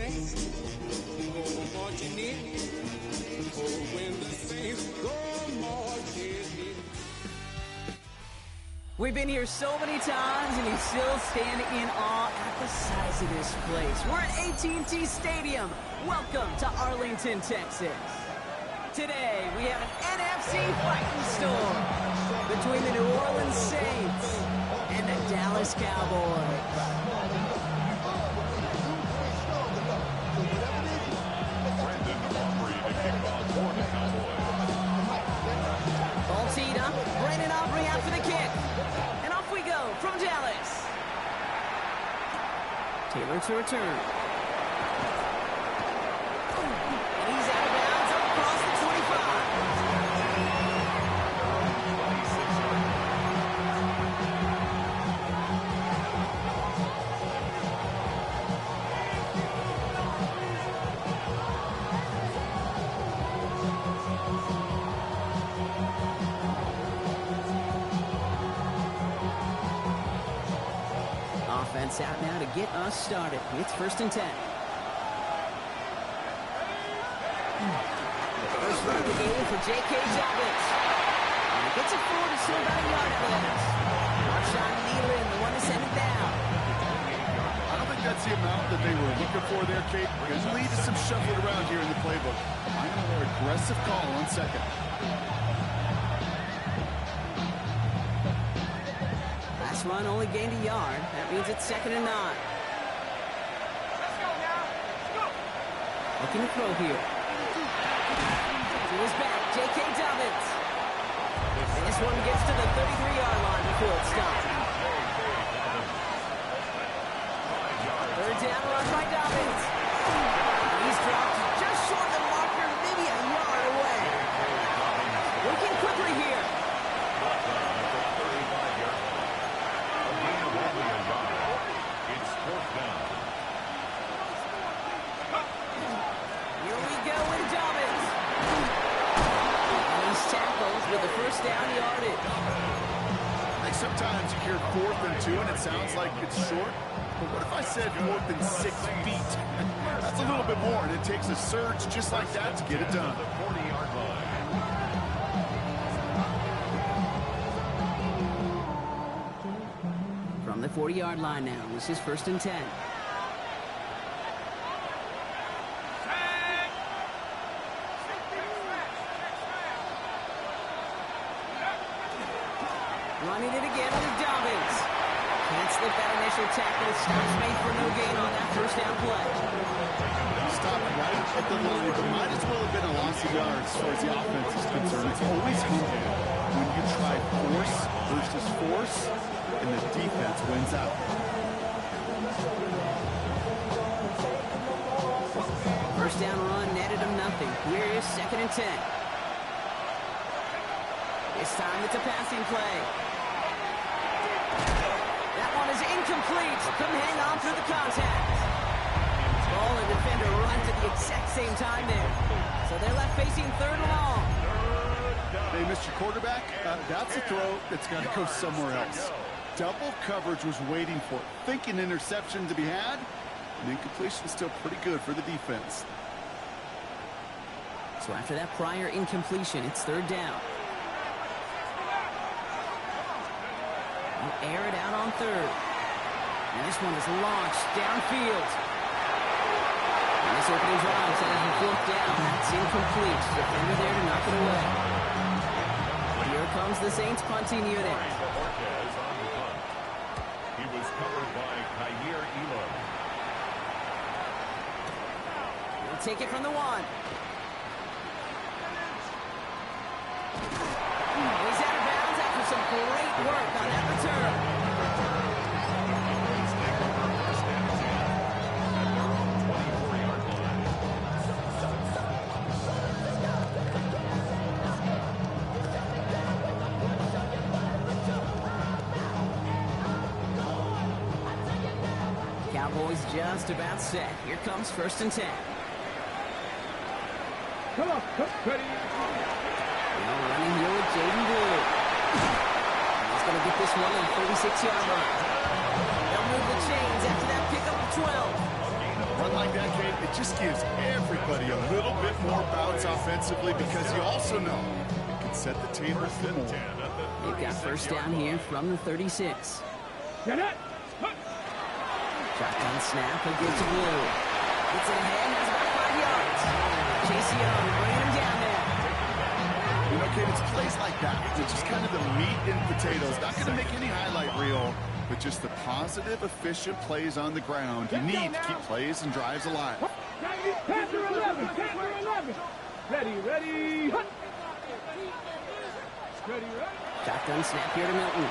saints go marching in. Oh, when the saints go marching in. We've been here so many times, and you still stand in awe at the size of this place. We're at AT&T Stadium. Welcome to Arlington, Texas. Today, we have an NFC fight in store between the New Orleans Saints and the Dallas Cowboys. Ball teed up. Brandon Aubrey out for the kick. And off we go from Dallas. Taylor to return. And he's out of bounds up across the 25. Offense out now to get us started. It's 1st and 10. First run of the game for J.K. Dobbins. And he gets it forward to still about a yard out of this. Marshawn Nealon, the one to send it down. I don't think that's the amount that they were looking for there, Kate. There's a lead to some shuffling around here in the playbook. I know their aggressive call on second. Last run only gained a yard. That means it's 2nd and 9. Looking to throw here. To his back, J.K. Dobbins. And this one gets to the 33-yard line before it stops. 3rd down run by Dobbins. He's dropped just short of the marker, maybe a yard away. Working quickly here. Here we go with Dobbins. And he's tackled with the 1st down yardage. Like sometimes you hear 4th and 2 and it sounds like it's short. But what if I said 4th and 6 feet? That's a little bit more, and it takes a surge just like that to get it done. The 40-yard line. From the 40-yard line now, this is 1st and 10. Running it again with Dobbins. Can't slip that initial tackle. Stops made for no gain on that 1st down play. Stop right at the line, but might as well have been a loss of yards as far as the offense is concerned. It's always humbling when you try force versus force, and the defense wins out. First down run netted him nothing. Here is 2nd and 10. This time it's a passing play. That one is incomplete. Couldn't hang on through the contact. Ball and defender runs at the exact same time there. So they're left facing 3rd and long. They missed your quarterback. That's a throw that's got to go somewhere else. Double coverage was waiting for it. Thinking interception to be had. And incompletion still pretty good for the defense. So after that prior incompletion, it's 3rd down. They'll air it out on 3rd. And this one is launched downfield. And this opening drive set up for 4th down. That's incomplete. Defender there to knock it away. Here comes the Saints punting unit. He was covered by Kaiir Elam. We'll take it from the 1. He's out of bounds after some great work on that return. Cowboys just about set. Here comes 1st and 10. Come on, ready. Now running here with Jaden Blue. He's going to get this one on the 36-yard line. They'll move the chains after that pickup of 12. run like that, Kate, it just gives everybody a little bit more bounce offensively because you also know it can set the table for more. They've got first down here from the 36. Shotgun snap, he'll give to Blue. Gets it ahead, has about 5 yards. Chase Young bringing him down there. You know, Kate, it's plays like that. It's just kind of the meat and potatoes. Not going to make any highlight reel, but just the positive, efficient plays on the ground. You need to keep plays and drives alive. Panther 11, Panther 11. Ready. Ready, ready. Shotgun snap here to Milton.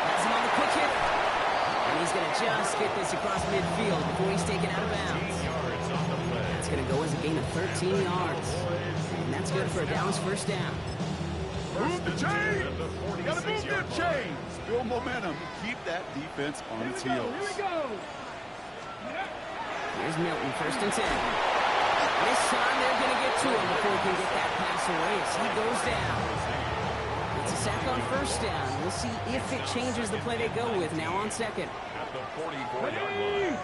Has him on the quick hit. And he's going to just get this across midfield before he's taken out of bounds. That's going to go as a gain of 13 yards. And that's good for a Dallas first down. Move the chain! Gotta move the chains! Build momentum. Keep that defense on its heels. Here we go! Here's Milton, first and 10. This time they're going to get to him before he can get that pass away as he goes down. It's a sack on first down. We'll see if it changes the play they go with now on second. At the 44-yard line.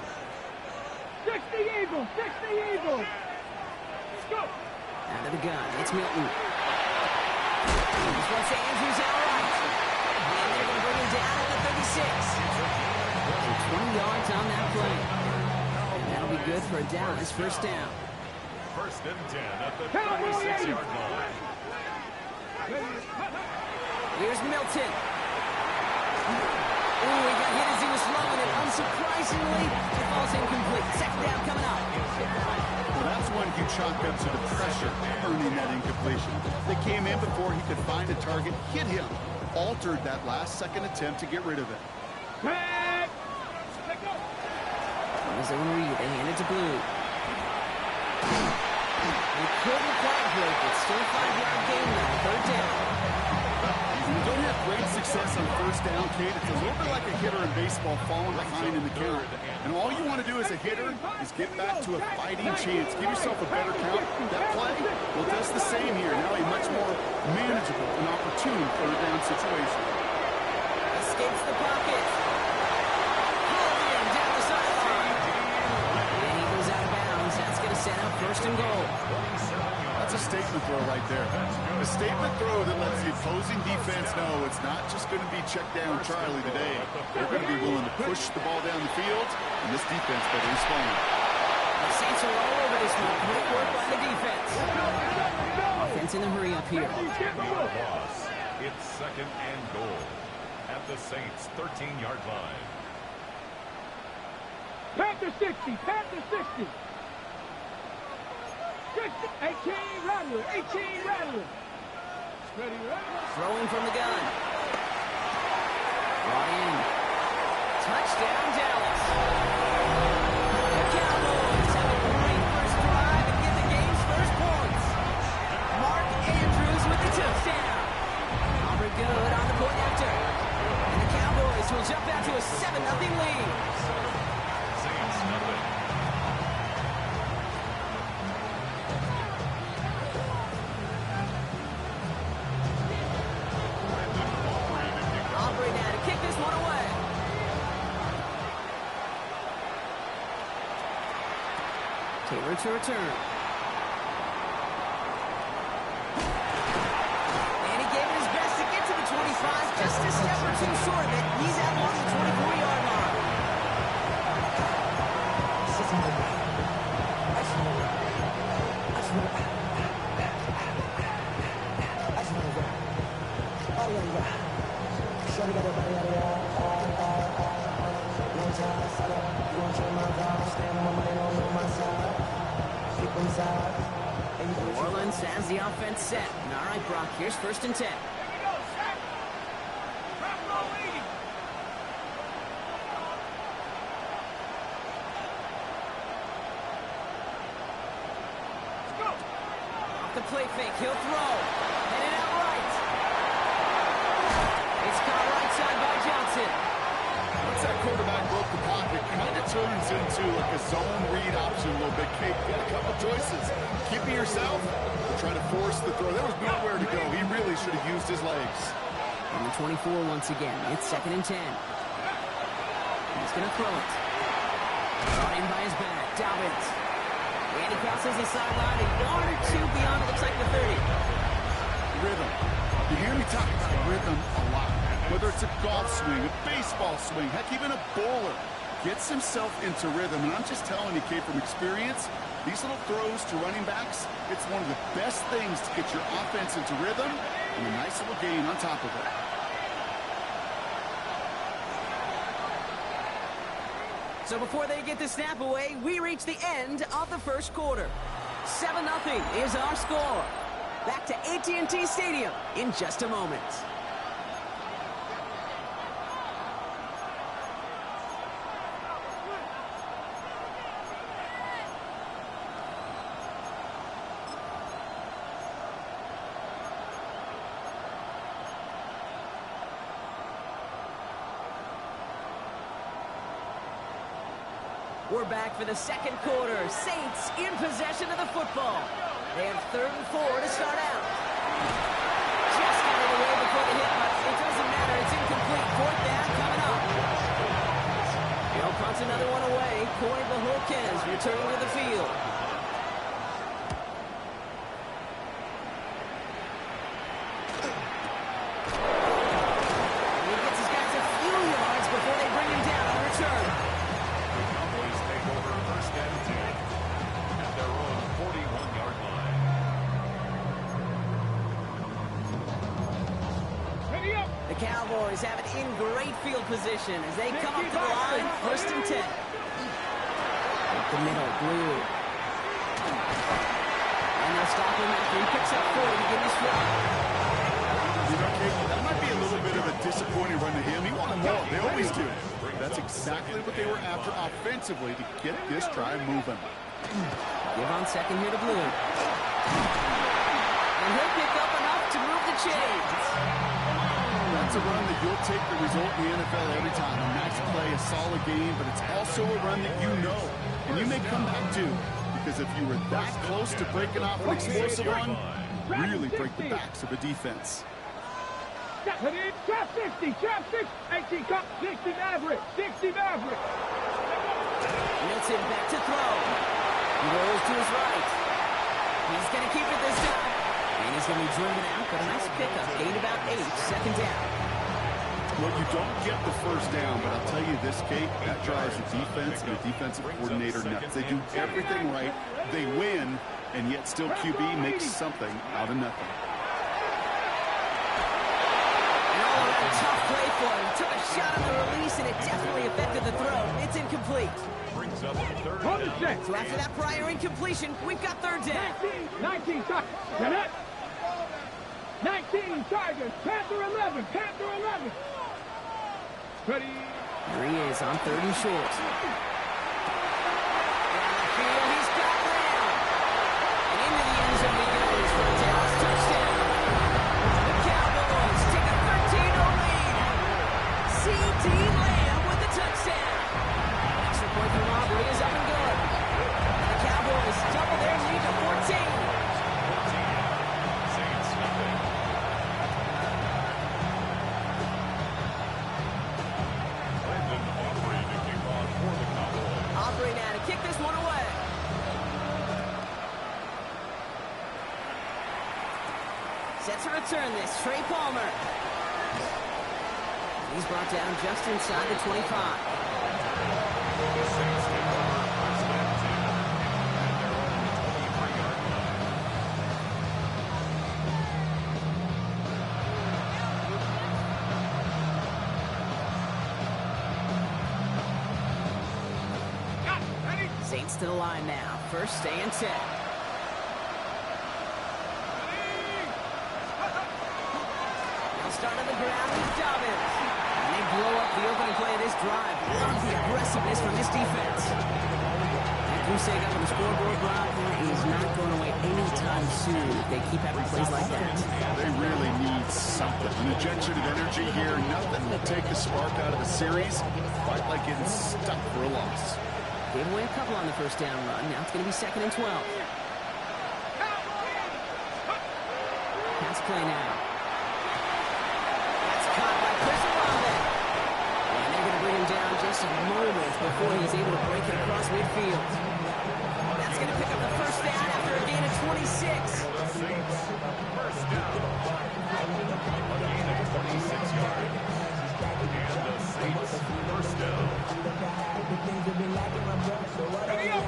60 Eagles! 60 Eagles! Let's go! Out of the gun, it's Milton. This one's to Andrews outright. And they're going to bring him down at the 36. So 20 yards on that play. And that'll be good for a Dallas first down. First and 10 at the 36-yard line. Here's Milton. Ooh, he got hit as he was throwing it. Unsurprisingly, it falls incomplete. Second down coming up. Well, that's when you chalk up to the pressure earning that incompletion. They came in before he could find a target, hit him, altered that last-second attempt to get rid of it. Back! From his own read, they hand it to Blue. They couldn't quite break it. Still 5-yard gain now. Third down. When you don't have great success on first down, Kate, it's a little bit like a hitter in baseball falling behind in the count. And all you want to do as a hitter is get back to a fighting chance. Give yourself a better count. That play, well, does the same here. Now a much more manageable and opportune third down situation. Escapes the pocket. Hauled in down the sideline. And he goes out of bounds. That's going to set up first and goal. That's a statement throw right there. A statement throw that lets the opposing defense know it's not just going to be check down Charlie today. They're going to be willing to push the ball down the field, and this defense better respond. The Saints are all over this one. Great work by the defense. Offense in the hurry up here. Loss. It's second and goal at the Saints' 13-yard line. Panther 60! Panther 60! 18 Rattler! 18 Rattler! Ready, ready? Throwing from the gun. Brought in. Touchdown, Dallas. The Cowboys have a great first drive and get the game's first points. Mark Andrews with the touchdown. Auburn good on the point after. And the Cowboys will jump out to a 7-0 lead. Saints nothing. Aubrey now to kick this one away. Taylor to return. And he gave it his best to get to the 25, just a step or two short of it. He's out along the 24-yard line. New Orleans has the offense set. And all right, Brock, here's first and 10. Off the play fake, he'll throw. Headed out right. It's caught right side by Johnson. Once that quarterback broke the pocket, kind of turns into like a zone read option a little bit. Kate, got a couple choices. Keep it yourself or try to force the throw. There was nowhere to go. He really should have used his legs. On the 24 once again. It's second and 10. He's going to throw it. Brought in by his back. Dobbins. And he crosses the sideline a yard or two beyond it looks like the 30. Rhythm. You hear me talk about rhythm a lot. Whether it's a golf swing, a baseball swing, heck, even a bowler gets himself into rhythm. And I'm just telling you, Kate, from experience, these little throws to running backs, it's one of the best things to get your offense into rhythm and a nice little gain on top of it. So before they get the snap away, we reach the end of the first quarter. 7-0 is our score. Back to AT&T Stadium in just a moment. We're back for the second quarter. Saints in possession of the football. They have 3rd and 4 to start out. Just got it away before the hit, but it doesn't matter. It's incomplete. 4th down coming up. He'll punch another one away. Corey Bajorquez returning to the field. He gets his guys a few yards before they bring him down on return. The Cowboys have it in great field position as they come up to the line, 1st and 10. Up the middle, Blue. And they'll stop him after he picks up 4 to get his stride. You know, Kate, that might be a little bit of a disappointing run to him. He wanted more. They always do. That's exactly what they were after offensively to get this drive moving. Give on second here to Blue. And he'll pick up enough to move the chains. That's a run that you'll take the result in the NFL every time. A nice play, a solid game, but it's also a run that you know. And you may come back to, because if you were that close to breaking off an explosive run, really break the backs of a defense. Trap 60, trap 60, 18 cup, 60 Maverick, 60 Maverick. Milton back to throw. He rolls to his right. He's going to keep it this time. And he's going to be driven out, but a nice pickup. Gain about 8, 2nd down. Well, you don't get the 1st down, but I'll tell you this, Kate, that drives the defense and the defensive coordinator nuts. They do everything right. They win, and yet still QB makes something out of nothing. Tough play for him. Took a shot on the release, and it definitely affected the throw. It's incomplete. Brings up 3rd Hold it down. set. So after that prior incompletion, we've got 3rd down. 19 Tigers. 19 Tigers. Panther 11. Panther 11. Ready. Here he is on 3rd and short. Down the field, he's got Lamb. And into the end zone he goes for a Dallas touchdown. The Cowboys take a 13-0 lead. C.D. Lamb with the touchdown. Extra point from Aubrey is up and good. And the Cowboys double their lead to 14. Saints nothing. Brandon Aubrey to kick off for the Cowboys. Aubrey now to kick this one away. Set to return this, Trey Palmer. He's brought down just inside the 25. The Saints take over 1st and 10 at their own 23-yard line. Saints to the line now, 1st and 10. They'll start on the ground with Dobbins. And they blow up the opening play of this drive. Love the aggressiveness from this defense. That goose egg up on the scoreboard, Rob, is not going away anytime soon if they keep having plays like that. They really need something. An injection of energy here. Nothing will take the spark out of the series quite like getting stuck for a loss. Gave away a couple on the 1st down run. Now it's going to be 2nd and 12. Pass play now. That's caught by Chris Olave. And they're going to bring him down just just moments before he's able to break it across midfield. That's going to pick up the first down after a gain of 26. The Saints, first down. A gain of 26 yards. And the Saints, first down. Ready up.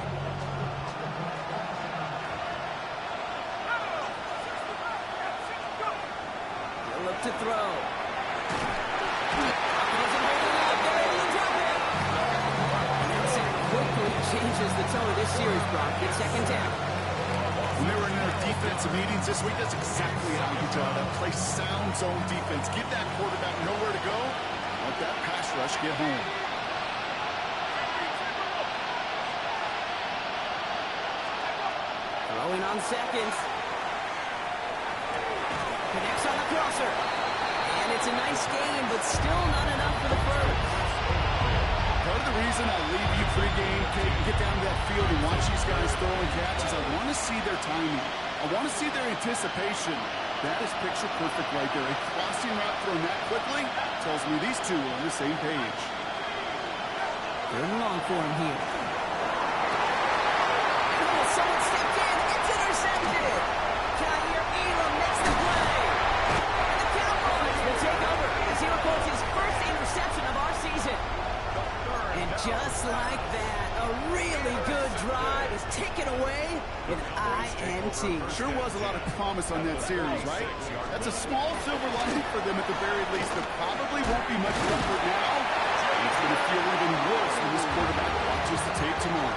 He'll look to throw. Quickly changes the tone of this series, Brock. It's second down. When they were in their defensive meetings this week, that's exactly how you draw it up. Play sound zone defense. Give that quarterback nowhere to go. Let that pass rush get home. Throwing on seconds. Connects on the crosser. And it's a nice gain, but still not enough for the first. Part of the reason I leave you pregame, Kate, get down to that field and watch these guys throwing catches, I want to see their timing. I want to see their anticipation. That is picture perfect right there. A crossing route thrown that quickly tells me these two are on the same page. Third and long for him here. Oh, someone stepped in. It's intercepted. Kaiir Elam makes the play. And the Cowboys will take over as he records his first interception of our season. And just like that, a really good drive is taken away with an INT. Sure was a lot of promise on that series, right? That's a small silver lining for them at the very least. There probably won't be much comfort now. It's going to feel even worse when this quarterback watches the tape tomorrow.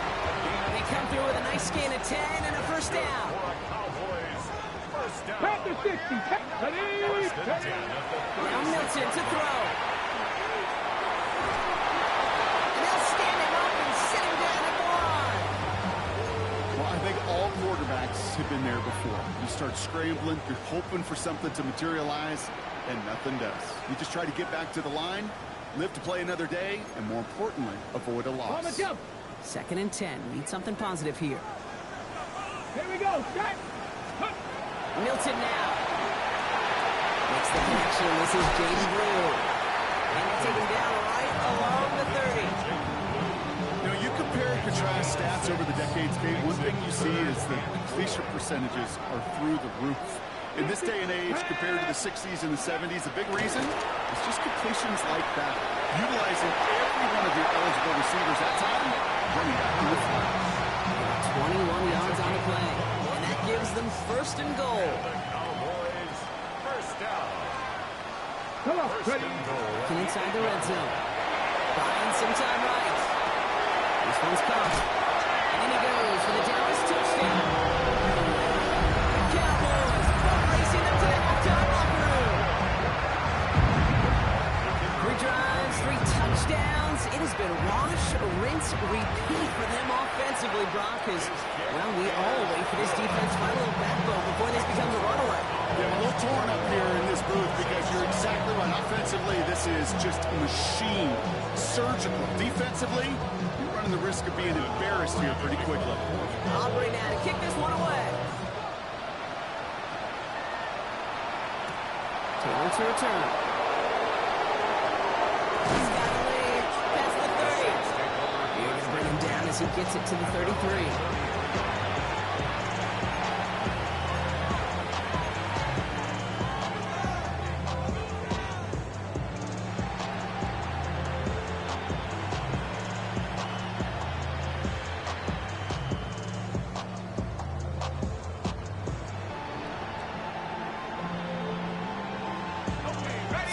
They come through with a nice gain of 10 and a first down. Cowboys, first down. Panther 60. Ready. Now Milton to throw. And they'll stand him up and sit him down at the line. Well, I think all quarterbacks have been there before. You start scrambling, you're hoping for something to materialize, and nothing does. You just try to get back to the line, live to play another day, and more importantly, avoid a loss. On the jump. Second and 10. Need something positive here. Here we go. Set. Hook. Milton now. Makes the connection. This is Jaden Brew. And they take him down right along the 30. You know, you compare and contrast stats over the decades, Kate. One thing you see is the completion percentages are through the roof. In this day and age, compared to the 60s and the 70s, a big reason is just completions like that. Utilizing every one of your eligible receivers that time, running back in the flat. 21 yards on the play. And that gives them first and goal. The Cowboys, first down. Come on. First Ready. and goal. Looking inside the red zone. Buying some time right. This one's caught. And in he goes for the Dallas touchdown. The Cowboys are racing up to the halftime locker room. 3 drives, 3 touchdowns. It has been wash, rinse, repeat for them offensively, Brock, as, well, we all wait for this defense to find a little backbone before this becomes a runaway. Yeah, a little torn up here in this booth because you're exactly right. Offensively, this is just a machine. Surgical. Defensively, you're running the risk of being embarrassed here pretty quickly. Aubrey now to kick this one away. Taylor to return. He's got a lead past the 30. You're going to bring him down as he gets it to the 33.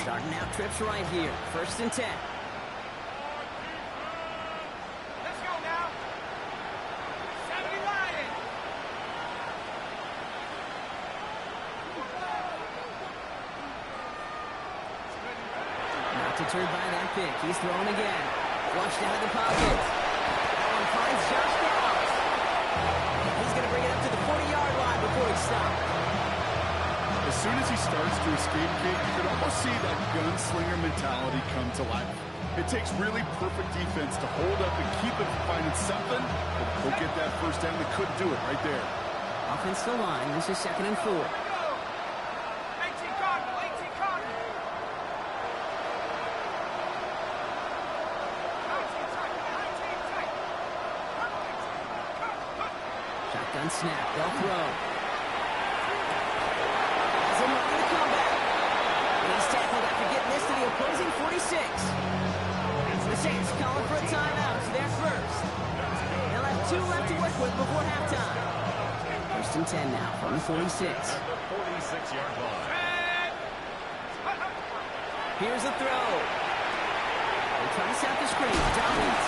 Starting out trips right here. First and 10. Let's go now. 70 Lions. Not deterred by that pick. He's throwing again. Flushed out of the pocket. And finds Josh Downs. He's going to bring it up to the 40-yard line before he stops. As soon as he starts to escape, Kate, you can almost see that gunslinger mentality come to life. It takes really perfect defense to hold up and keep it from finding something, but go get that first down. They couldn't do it right there. Offensive line. This is second and 4. 18 Cardinal. 18 Cardinal. Shotgun snap. They'll throw. As in running the comeback. And he's tackled after getting this to the opposing 46. The Saints calling for a timeout. It's their first. They'll have 2 left to work with before halftime. First and 10 now from the 46. The 46-yard line. Here's a throw. They're trying to set the screen. Dobbins.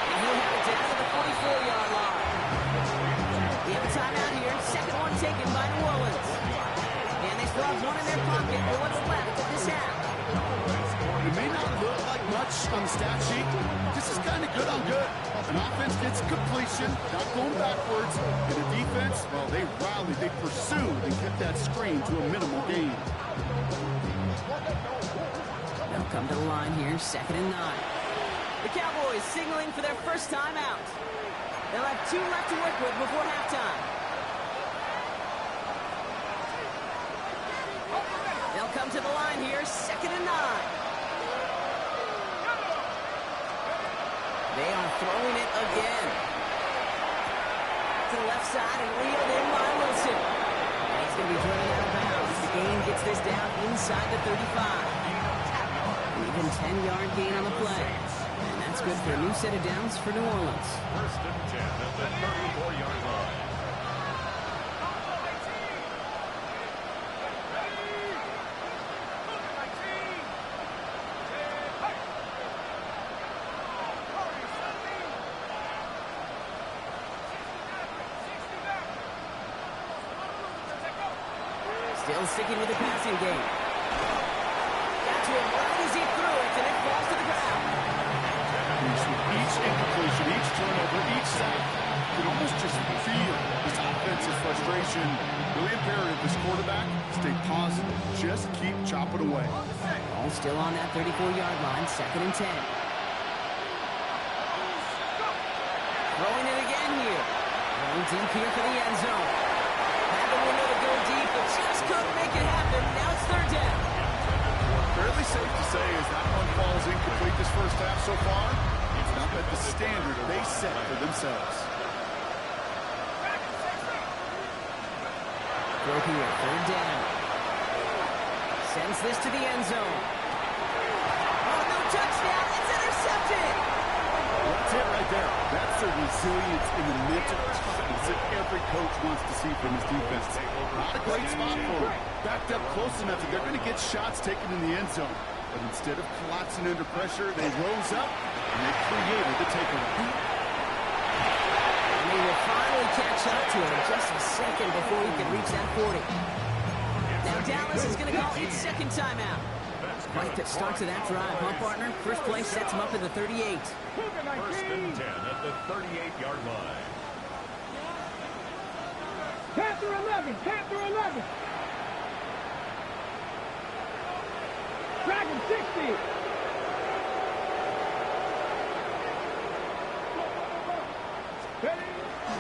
And he'll have it down to the 44-yard line. We have a timeout here. Second one taken by New Orleans. And they still have one in their pocket for what's left of this half. It may not look like much on the stat sheet. This is kind of good on good. An offense gets completion, not going backwards. And the defense, well, they rallied, they pursued, and kept that screen to a minimal gain. They'll come to the line here, 2nd and 9. The Cowboys signaling for their first time out. They'll have 2 left to work with before halftime. They'll come to the line here, 2nd and 9. They are throwing it again. To the left side and reeled in by Wilson. And he's going to be driven out of bounds. The gain gets this down inside the 35. An even 10-yard gain on the play. And that's good for a new set of downs for New Orleans. First and 10 at the 34-yard line. Still sticking with the passing game. Got to him right as he threw it, and it falls to the ground. Each incompletion, each turnover, each sack, you can almost just feel this offensive frustration. Really imperative, this quarterback, stay positive. Just keep chopping away. All still on that 34-yard line, 2nd and 10. Throwing it again here. Going deep here for the end zone. Had the window to go deep, but just couldn't make it happen. Now it's 3rd down. Fairly safe to say as that one falls incomplete this first half so far, it's not at the standard they set for themselves. Throw here, 3rd down. Sends this to the end zone. Oh, no touchdown. It's intercepted. That's it right there. That's the resilience in the mental toughness that every coach wants to see from his defense. Not a great spot for him. Backed up close enough that they're going to get shots taken in the end zone. But instead of collapsing under pressure, they rose up and they created the takeaway. And they will finally catch up to him just a second before he can reach that 40. Now Dallas is going to call its 2nd timeout. Quite the start to that drive, huh, partner? First play sets him up at the 38. First and 10 at the 38-yard line. Panther 11, Panther 11. Dragon 60.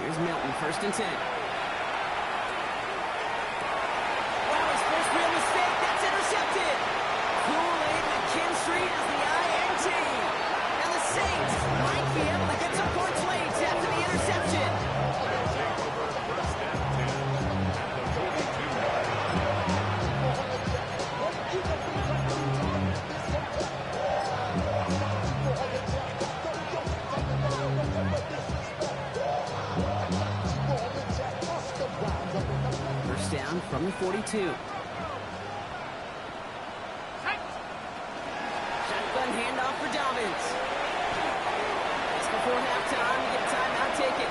Here's Milton, 1st and 10. Wow, his first real mistake. That's intercepted. Kool-Aid McKinstry has the INT. And the Saints might be able to get some points late after the interception. First and 10 at the 42-yard First down from the 42. Shotgun handoff for Dobbins. It's before halftime. We get a timeout taken.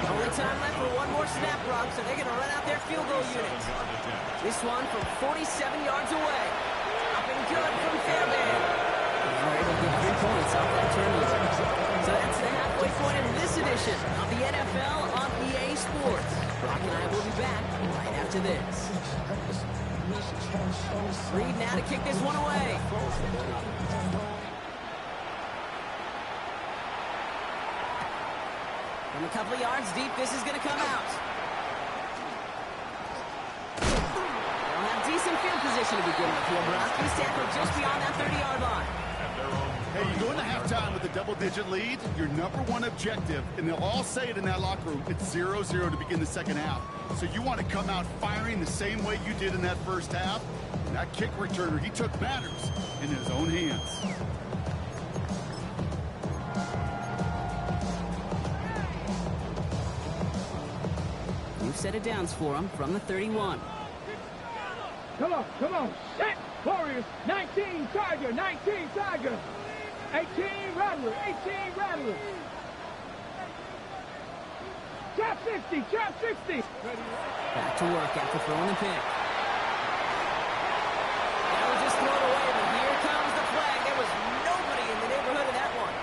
Only time left for one more snap, Rob, so they're going to run out their field goal units. This one from 47 yards away. Up and good from Fairbairn. They're able to get 3 points off that turnover. So that's the halfway point of this edition of the NFL on EA Sports. Brock and I will be back right after this. Reed now to kick this one away. From a couple of yards deep, this is going to come out. They'll have decent field position. position to begin with here, Brock. He's tackled just beyond that 30-yard line. Hey, you go into halftime with a double-digit lead, your number one objective, and they'll all say it in that locker room, it's 0-0 to begin the second half. So you want to come out firing the same way you did in that first half. And that kick returner, he took matters in his own hands. New set of downs for him from the 31. Come on, set, Warriors, 19 Tiger, 19 Tiger, 18 Rattler, 18 Rattler. Trap 60, trap 60. Back to work after throwing the pick. That was just thrown away, but here comes the flag. There was nobody in the neighborhood of that one.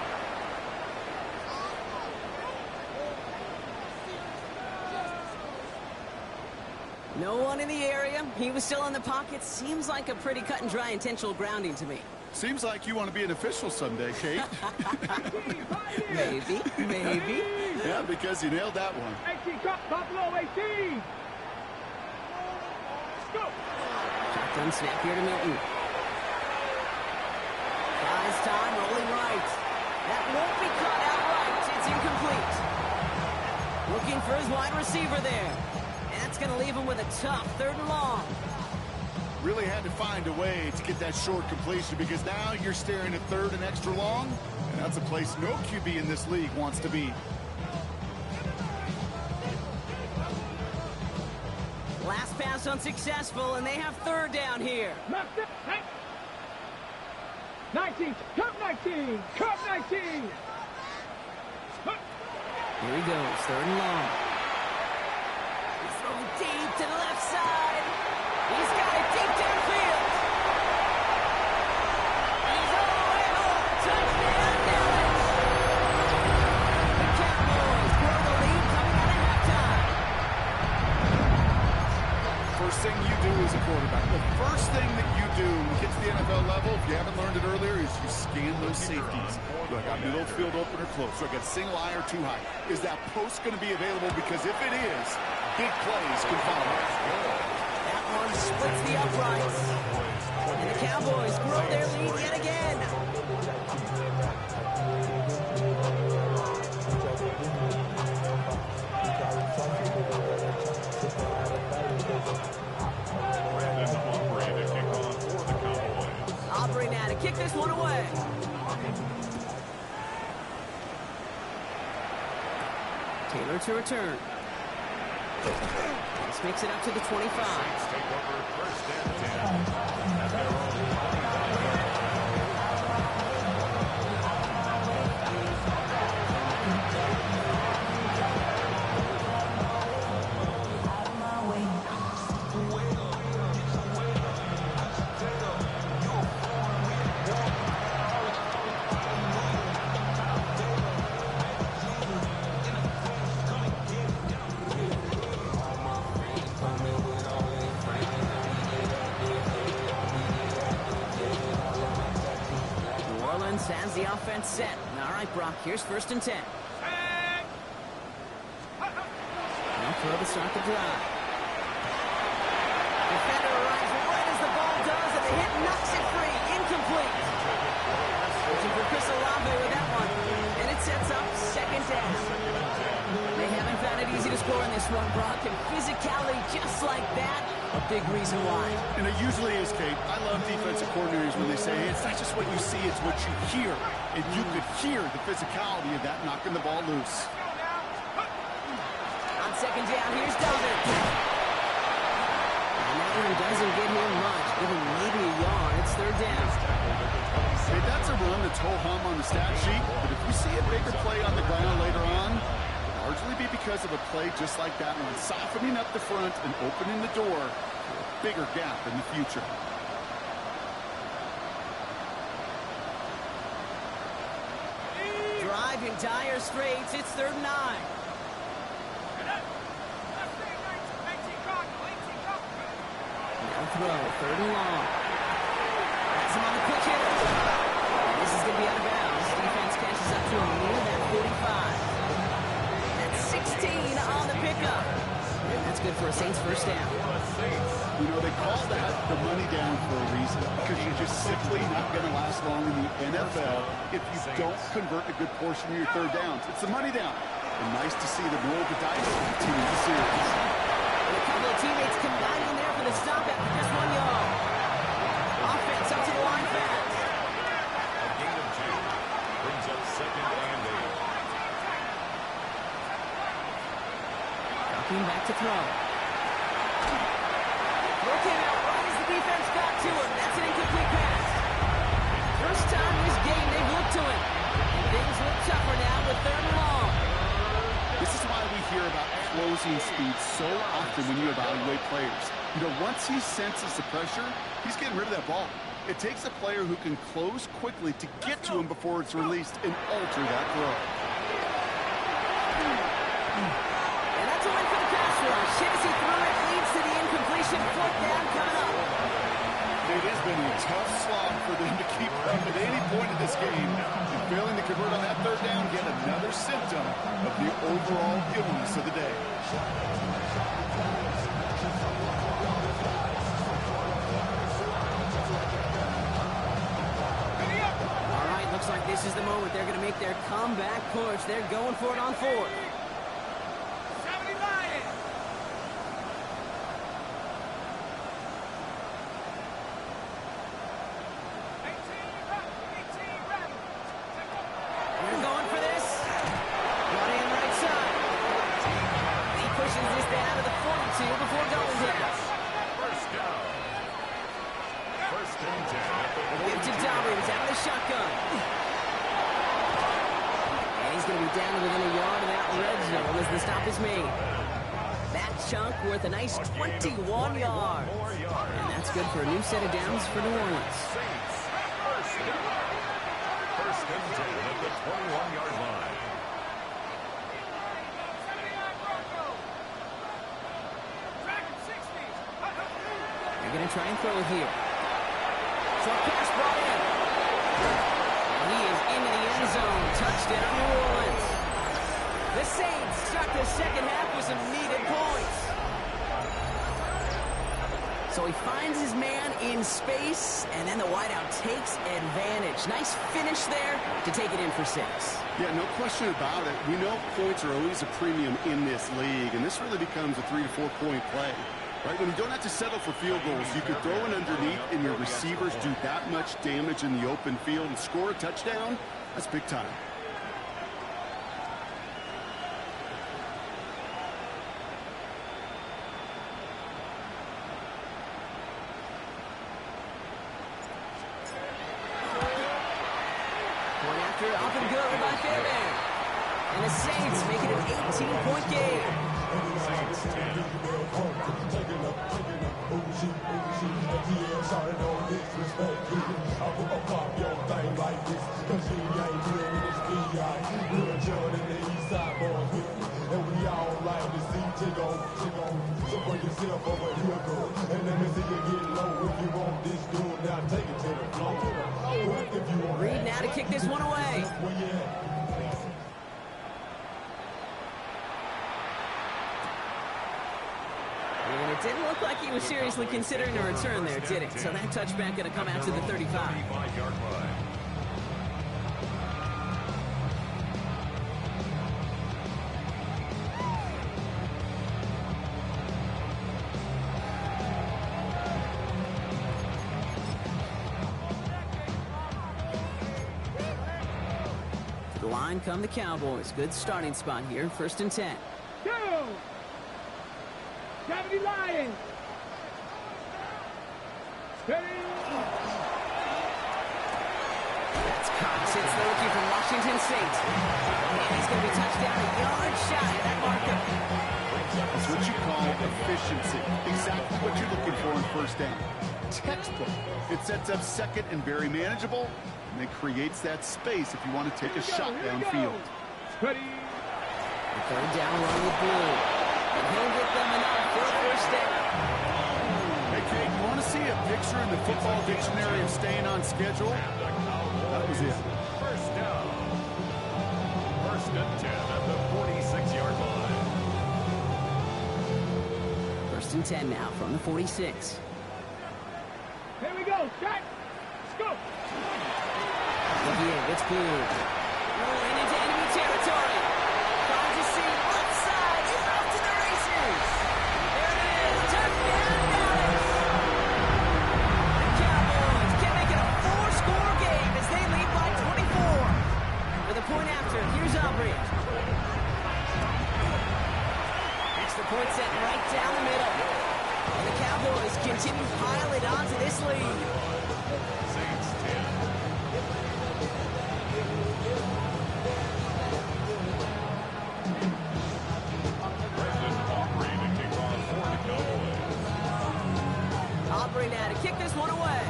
No one in the area. He was still in the pocket. Seems like a pretty cut and dry intentional grounding to me. Seems like you want to be an official someday, Kate. Maybe. Yeah, because you nailed that one. 18 Cup, Buffalo 18. Go. Shotgun snap here to Milton. Buys time, rolling right. That won't be caught outright. It's incomplete. Looking for his wide receiver there. That's going to leave him with a tough 3rd and long. Really had to find a way to get that short completion because now you're staring at 3rd and extra long, and that's a place no QB in this league wants to be. Last pass unsuccessful, and they have 3rd down here. 19, Cup 19, Cup 19. Here he goes, 3rd and long. He's throwing deep to the left side. He's got it deep downfield. He's all the way home. Touchdown, Dallas. The Cowboys grow the lead coming out of halftime. First thing you do as a quarterback, the first thing that you do when you get to the NFL level, if you haven't learned it earlier, is you scan those safeties. Do I got middle field open or close? Do I got single eye or too high? Is that post going to be available? Because if it is, big plays can follow. That one splits the uprights. And the Cowboys grow their lead yet again. Aubrey now to kick this one away. Taylor to return. This makes it up to the 25. Take over 1st and 10 at their own 20. Has the offense set. All right, Brock, here's 1st and 10. Now throw to start the drive. Defender arrives right as the ball does, and the hit knocks it free. Incomplete. Looking for Chris Olave with that one. And it sets up 2nd down. They haven't found it easy to score in this one, Brock, and physicality just like that, a big reason why. And it usually is, Kate. I love defensive coordinators when they say, hey, it's not just what you see, it's what you hear. And you could hear the physicality of that knocking the ball loose. On 2nd down, here's Dobbins. And that one doesn't get him much, giving maybe a yard. It's 3rd down. Hey, that's a run that's ho-hum on the stat sheet, but if you see a bigger play on the ground later on, it'll largely be because of a play just like that one, softening up the front and opening the door to a bigger gap in the future. Drive in dire straits. It's 3rd and 9. Now throw, 3rd and long. That's him on the quick hitter. This is going to be out of bounds. Defense catches up to him near that 45. That's 16 on the pickup. That's good for a Saints first down. You know, they call that the money down for a reason, because you're just simply not going to last long in the NFL if you don't convert a good portion of your third downs. It's the money down. And nice to see them roll the dice and continue the series. And a couple of teammates combining there for the stop after just 1 yard. Offense up to the line fast. A gain of 2 brings up 2nd and 8. Ducking back to throw. Throw came out right as the defense got to him. That's an incomplete pass. First time this game they've looked to him. And things look tougher now with 3rd and long. This is why we hear about closing speed so often when you evaluate players. You know, once he senses the pressure, he's getting rid of that ball. It takes a player who can close quickly to get to him before it's released and alter that throw. And that's a win for the pass rush. Shinsey threw it, leads to the incompletion. 4th down coming up. It has been a tough slog for them to keep up at any point in this game. And failing to convert on that 3rd down, yet another symptom of the overall illness of the day. All right, looks like this is the moment. They're going to make their comeback push. They're going for it on 4th. 70 Lions. They're going for this. Running in right side. He pushes this down to the 42 before going down. First down. 1st and 10 at the Give to Dobbins out of the shotgun. And he's going to be down to within a yard of that red zone as the stop is made. That chunk worth a nice 21 yards. And that's good for a new set of downs for New Orleans. Saints. First down. 1st and 10 at the 21-yard line. They're going to try and throw it here. Short pass brought in. And he is into the end zone. Touchdown, New Orleans. The Saints start the second half with some needed points. So he finds his man in space, and then the wideout takes advantage. Nice finish there to take it in for 6. Yeah, no question about it. We know points are always a premium in this league, and this really becomes a 3 to 4 point play. Right, when you don't have to settle for field goals, you could throw it underneath and your receivers do that much damage in the open field and score a touchdown. That's big time. Point after up and good by Fairbairn. And the Saints make it an 18-point game. Saints 10. Reed now to kick this one away. And it didn't look like he was seriously considering a return there, did it? So that touchback going to come out to the 35. 35-yard line. To the line come the Cowboys. Good starting spot here. 1st and 10. Go. 70 Lions. Steady. That's Cox. It's the rookie from Washington State. And he's going to be touched down a yard shy of that marker. That's what you call efficiency. Exactly what you're looking for in 1st down. Textbook. It sets up 2nd and very manageable, and it creates that space if you want to take a shot downfield. Steady. The 3rd down run with Blue. And he'll get them enough for a 1st down. Hey, Kate, you want to see a picture in the football dictionary of staying on schedule? That was it. First down. 1st and 10 at the 46-yard line. and 10 now from the 46. Here we go. Set. Let's go. Looking, it's clear. Rolling into enemy territory. Finds a seam left side. He's off to the races. There it is. Touchdown, Dallas. The Cowboys can make it a 4-score game as they lead by 24. With a point after, here's Aubrey. It's the point set right down the middle. And the Cowboys continue piling onto this lead. Saints 10. Brendan Aubrey to kick off for the Cowboys. Aubrey now to kick this one away.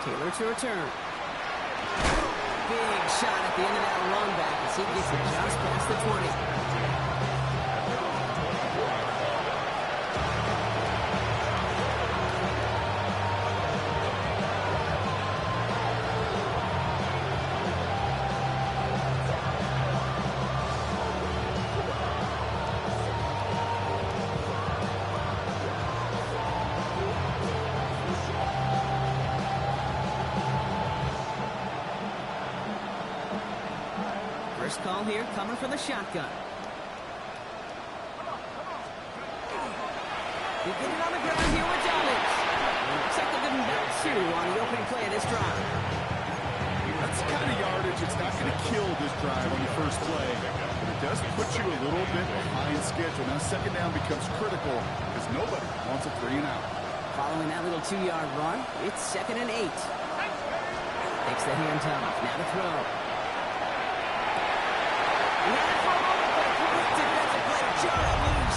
Taylor to return. Big shot at the end of that run back as he gets it just past the 20. First call here coming from the shotgun. Beginning on the ground here with Dobbins. Looks like they're giving back 2 on the opening play of this drive. That's the kind of yardage. It's not going to kill this drive on the first play, but it does put you a little bit behind schedule. Now second down becomes critical because nobody wants a 3 and out. Following that little 2-yard run, it's 2nd and 8. Takes the handoff. Now to throw.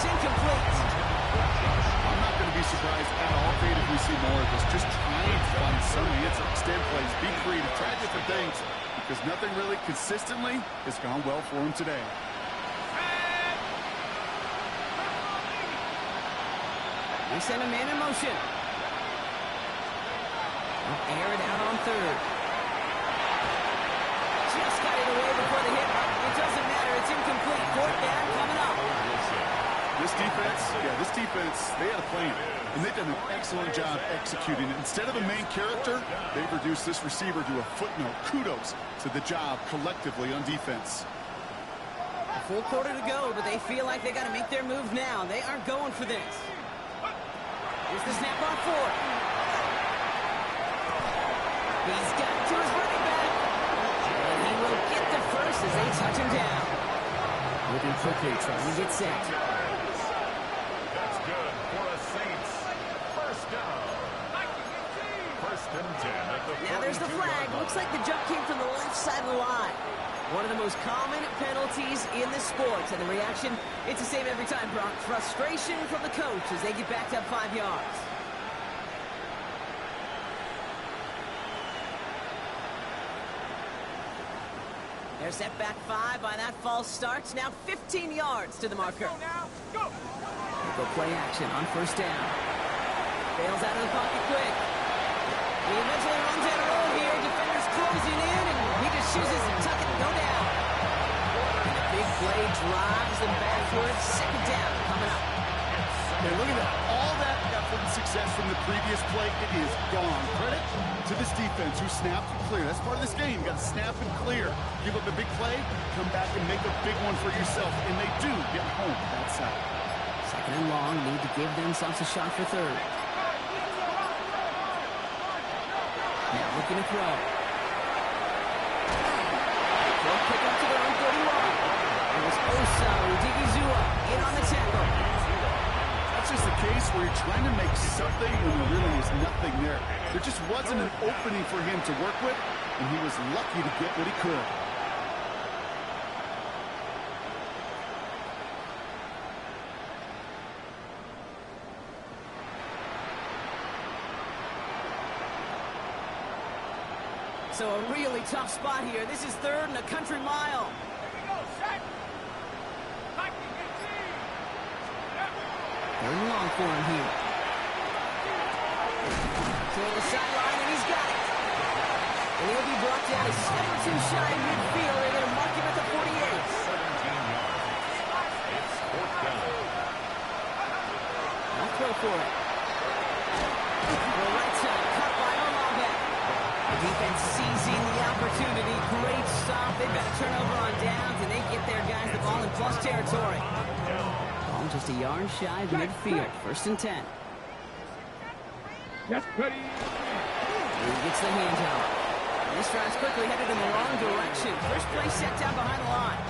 Incomplete. I'm not going to be surprised at all, Fade, if we see more of this. Just try and find some answer, extend plays, be creative, try different things, because nothing really consistently has gone well for him today. They send a man in motion. Air it out on 3rd. Just got it away before the hit. It doesn't matter. It's incomplete. 4th down coming up. This defense, they had a plan, and they've done an excellent job executing it. Instead of a main character, they've reduced this receiver to a footnote. Kudos to the job collectively on defense. A full quarter to go, but they feel like they got to make their move now. They are going for this. Here's the snap on 4th. He's got it to his running back. And he will get the first as they touch him down. Moving quickly, trying to get set. That's good for a Saints. First down. 1st and 10 at the 42-yard line. Now there's the flag. Looks like the jump came from the left side of the line. One of the most common penalties in the sport. And the reaction, it's the same every time, Brock. Frustration from the coach as they get backed up 5 yards. They're set back 5 by that false start. Now 15 yards to the marker. Go. Go play action on 1st down. Bails out of the pocket quick. He eventually runs out of roll here. Defenders closing in, and he just chooses to tuck it and go down. And a big play drives them backwards. 2nd down coming up. And look at that. All that effort and success from the previous play, it is gone. Credit to this defense who snapped and clear. That's part of this game. You got to snap and clear. Give up a big play, come back and make a big one for yourself. And they do get home that side. 2nd and long, need to give themselves a shot for 3rd. Now looking to throw. Throw pick up to their own 31. It was Osa Odigizua in on the tackle. That's just a case where you're trying to make something when there really is nothing there. There just wasn't an opening for him to work with, and he was lucky to get what he could. So a really tough spot here. This is 3rd and a country mile. Third and long for him here. Toward the sideline, and he's got it. And he'll be brought down. He's 7-2 shy of midfield. They're going to mark him at the 48. 17 yards throw for it. The right side, cut by Olave. The defense seizing the opportunity. Great stop. They've got a turnover on downs, and they get their guys the ball in plus territory. Ball just a yard shy of midfield. 1st and 10. That's pretty. He gets the handout. This drive's quickly headed in the wrong direction. First play set down behind the line.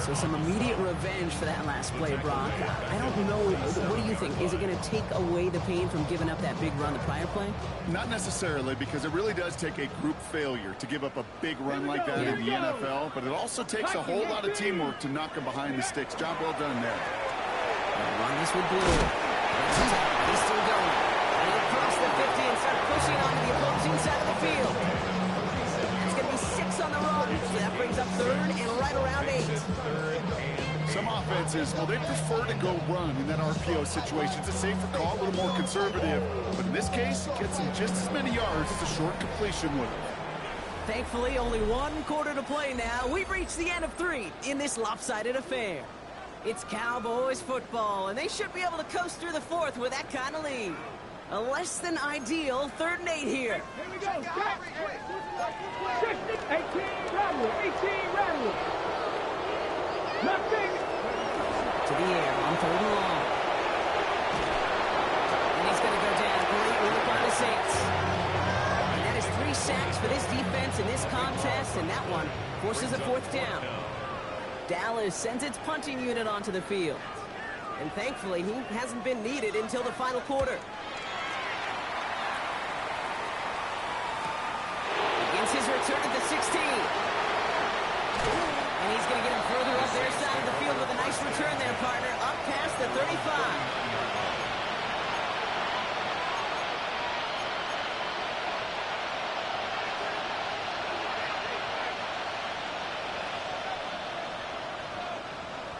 So some immediate revenge for that last play, Brock. I don't know. What do you think? Is it going to take away the pain from giving up that big run the prior play? Not necessarily, because it really does take a group failure to give up a big run like that in the NFL, but it also takes a whole lot of teamwork to knock him behind the sticks. Job well done there. Run this with Blue. He's still going. And he'll cross the 50 and start pushing onto the opposing side of the field. It's going to be 6 on the run. So that brings up 3rd and right around 8. Some offenses, well, they prefer to go run in that RPO situation. It's a safer call, a little more conservative. But in this case, it gets him just as many yards as a short completion would. Thankfully, only 1 quarter to play now. We've reached the end of 3 in this lopsided affair. It's Cowboys football, and they should be able to coast through the 4th with that kind of lead. A less than ideal 3rd and 8 here. Here we go. 18, rattle. 18, rattle. Nothing. To the air on 3rd and long. And he's going to go down. Great work by the Saints. And that is 3 sacks for this defense in this contest, and that one forces a 4th down. Dallas sends its punting unit onto the field. And thankfully, he hasn't been needed until the final quarter. Begins his return at the 16. And he's going to get him further up their side of the field with a nice return there, partner. Up past the 35.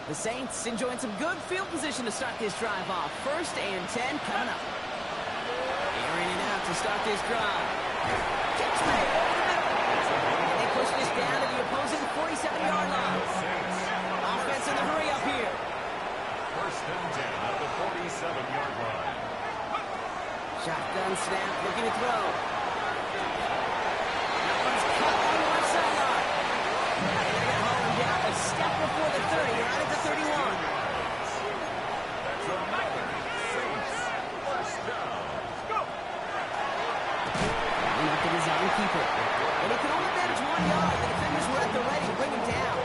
The Saints enjoying some good field position to start this drive off. 1st and 10 coming up. Airing it out to start this drive. Kicks made over the middle. And they push this down to the opposing 47-yard line. Offense in the hurry up here. 1st and 10 at the 47-yard line. Shotgun snap, looking to throw. That one's cut on the left sideline. And they're going to haul him down a step before the 30, right at the 31. That's another Saints 1st down. Line up the design keeper. And he can only manage 1 yard. The defenders were at the ready to bring him down.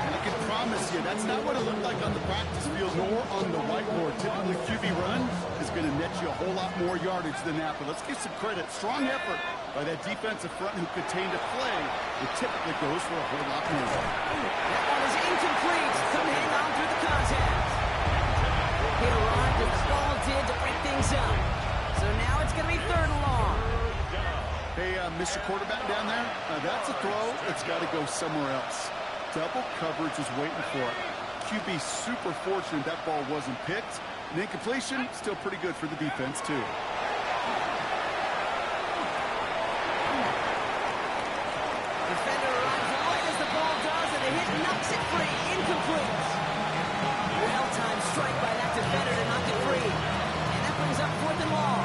And I can promise you, that's not what it looked like on the practice field nor on the whiteboard. Typically, QB run is going to net you a whole lot more yardage than that. But let's give some credit. Strong effort by that defensive front who contained a play that typically goes for a whole lot more. That one is incomplete. Come hang on through the contact. He arrived as the ball did to break things up. So now it's going to be 3rd and long. Hey, Mr. Quarterback down there, that's a throw that's got to go somewhere else. Double coverage is waiting for it. QB super fortunate that ball wasn't picked. And incompletion, still pretty good for the defense, too. Defender arrives right as the ball does, and the hit knocks it free. Incomplete. Well-timed strike by that defender to knock it free. And that brings up 4th and long.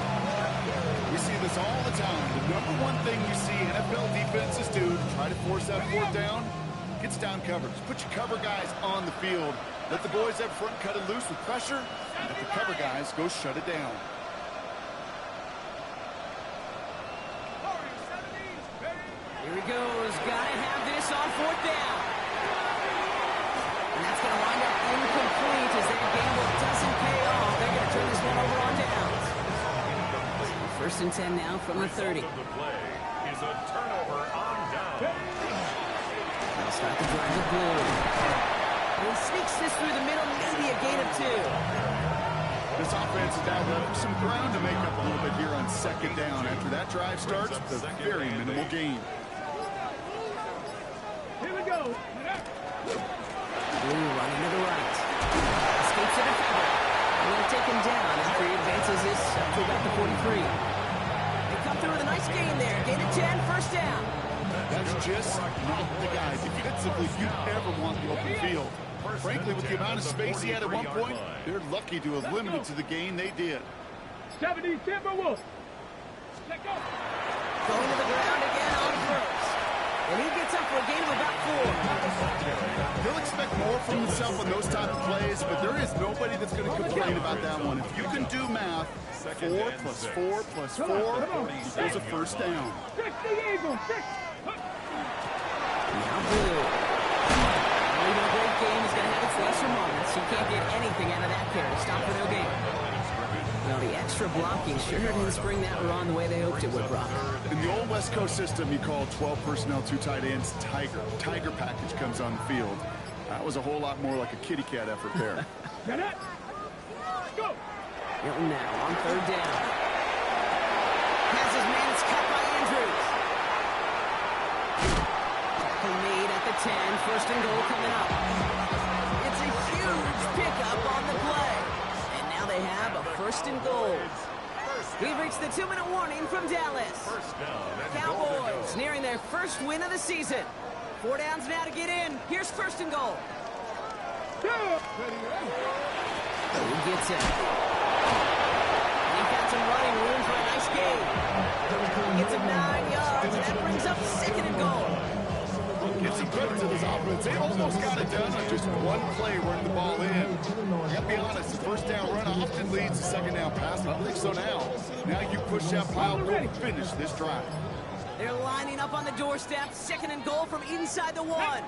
We see this all the time. The number one thing you see NFL defenses do to try to force that 4th down, gets down coverage. Put your cover guys on the field. Let the boys up front cut it loose with pressure, and let the cover guys go shut it down. Here he goes. Gotta have this on 4th down. And that's going to wind up incomplete as that gamble doesn't pay off. They're going to turn this one over on downs. 1st and 10 now from the 30. The play is a turnover on down. They'll start the drive with Blue. And he sneaks this through the middle, maybe a gain of 2. This offense is now left with some ground to make up a little bit here on 2nd down. After that drive starts, with a very minimal gain. Here we go. Blue running to the right. Escapes the defender. They're going to take him down after he advances this up to about the 43. They come through with a nice gain there. Gain of 10, 1st down. That's just not the guy defensively you ever want the open field. Frankly, with the amount of space he had at one point, they're lucky to have limited to the gain they did. 70 Timberwolves. Let go. Going to the ground again on first. And he gets up for a gain of about 4. He'll expect more from himself on those type of plays, but there is nobody that's going to complain about that one. If you can do math, 4 plus 4 plus 4 equals a first down. 60 Eagles. 6. Now Blue. Even a great game is going to have its lesser moments. You can't get anything out of that carry. Stop for no gain. Well, the extra blocking sure didn't spring that run the way they hoped it would, Brock. In the old West Coast system, you call 12 personnel, 2 tight ends, Tiger. Tiger package comes on the field. That was a whole lot more like a kitty cat effort there. Get it. Go. Hilton now on third down. Has his man, it's cut by Andrews. Tackle made at the 10. First and goal coming up. It's a huge pickup on the play. And now they have a first and goal. We've reached the 2-minute warning from Dallas. Cowboys nearing their first win of the season. 4 downs now to get in. Here's first and goal. Who gets it? He got some running room for a nice gain. Gets him 9 yards, and that brings up second and goal. Give some credit to this offense. They almost got it done on just one play running the ball in. I gotta be honest, the first down run often leads to second down pass, but I don't think so now. Now you push that pile, go and finish this drive. They're lining up on the doorstep. Second and goal from inside the 1.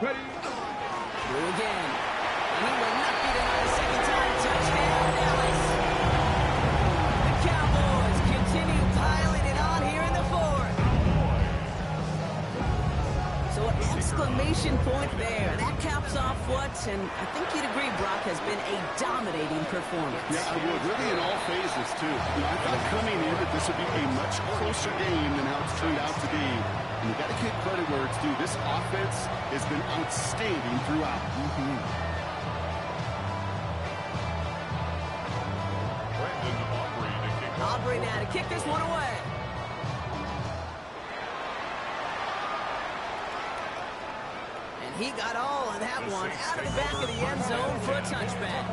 Ready. Blue again. And he will not be denied a second time. Touchdown, Dallas. The Cowboys continue piling it on here in the 4th. So an exclamation point there. That caps off what, and I think you'd agree, Brock, has been a dominating performance. Yeah, I would. Really in all phases, too. You know, I thought coming in that this would be a much closer game than how it's turned out to be. And you got to give credit where it's due. This offense has been outstanding throughout. Aubrey now to kick this one away. And he got all of that one out of the back of the end zone for a touchback.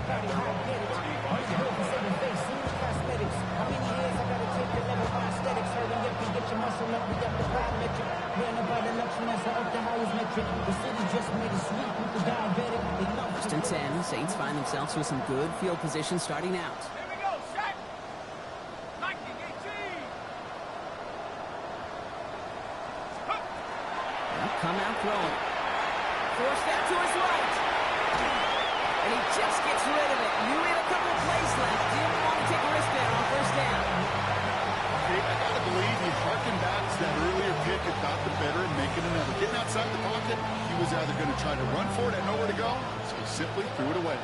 First and 10, Saints find themselves with some good field position starting out. Here we go. Set. 19-18. They'll come out throwing. Forced that to his right. And he just gets rid of it. You had a couple of plays left. Didn't want to take a risk there on first down. I gotta believe he harkened back to that earlier pick and thought the better of making another. Getting outside the pocket, he was either going to try to run for it and nowhere to go, so he simply threw it away.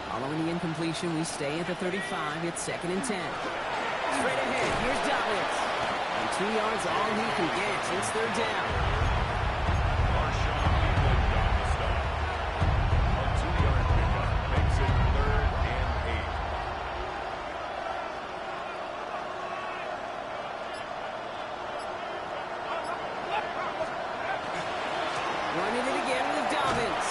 Following the incompletion, we stay at the 35. It's second and 10. Straight ahead, here's Dobbins. And 2 yards all he can get. It's third down. Running it again with Dobbins.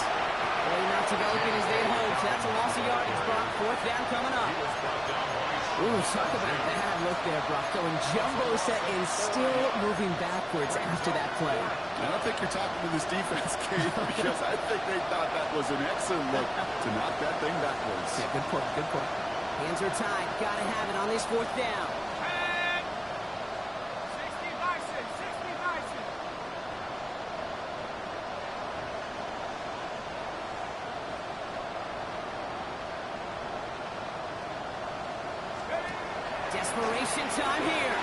Really not developing as they had hoped. That's a loss of yardage, Brock. Fourth down coming up. Ooh, talk about a bad look there, Brock. Going jumbo set and still moving backwards after that play. I don't think you're talking to this defense, Kate, because I think they thought that was an excellent look to knock that thing backwards. Yeah, good point, good point. Hands are tied. Gotta have it on this fourth down. And 60 Bison. 60 Bison. Desperation time here.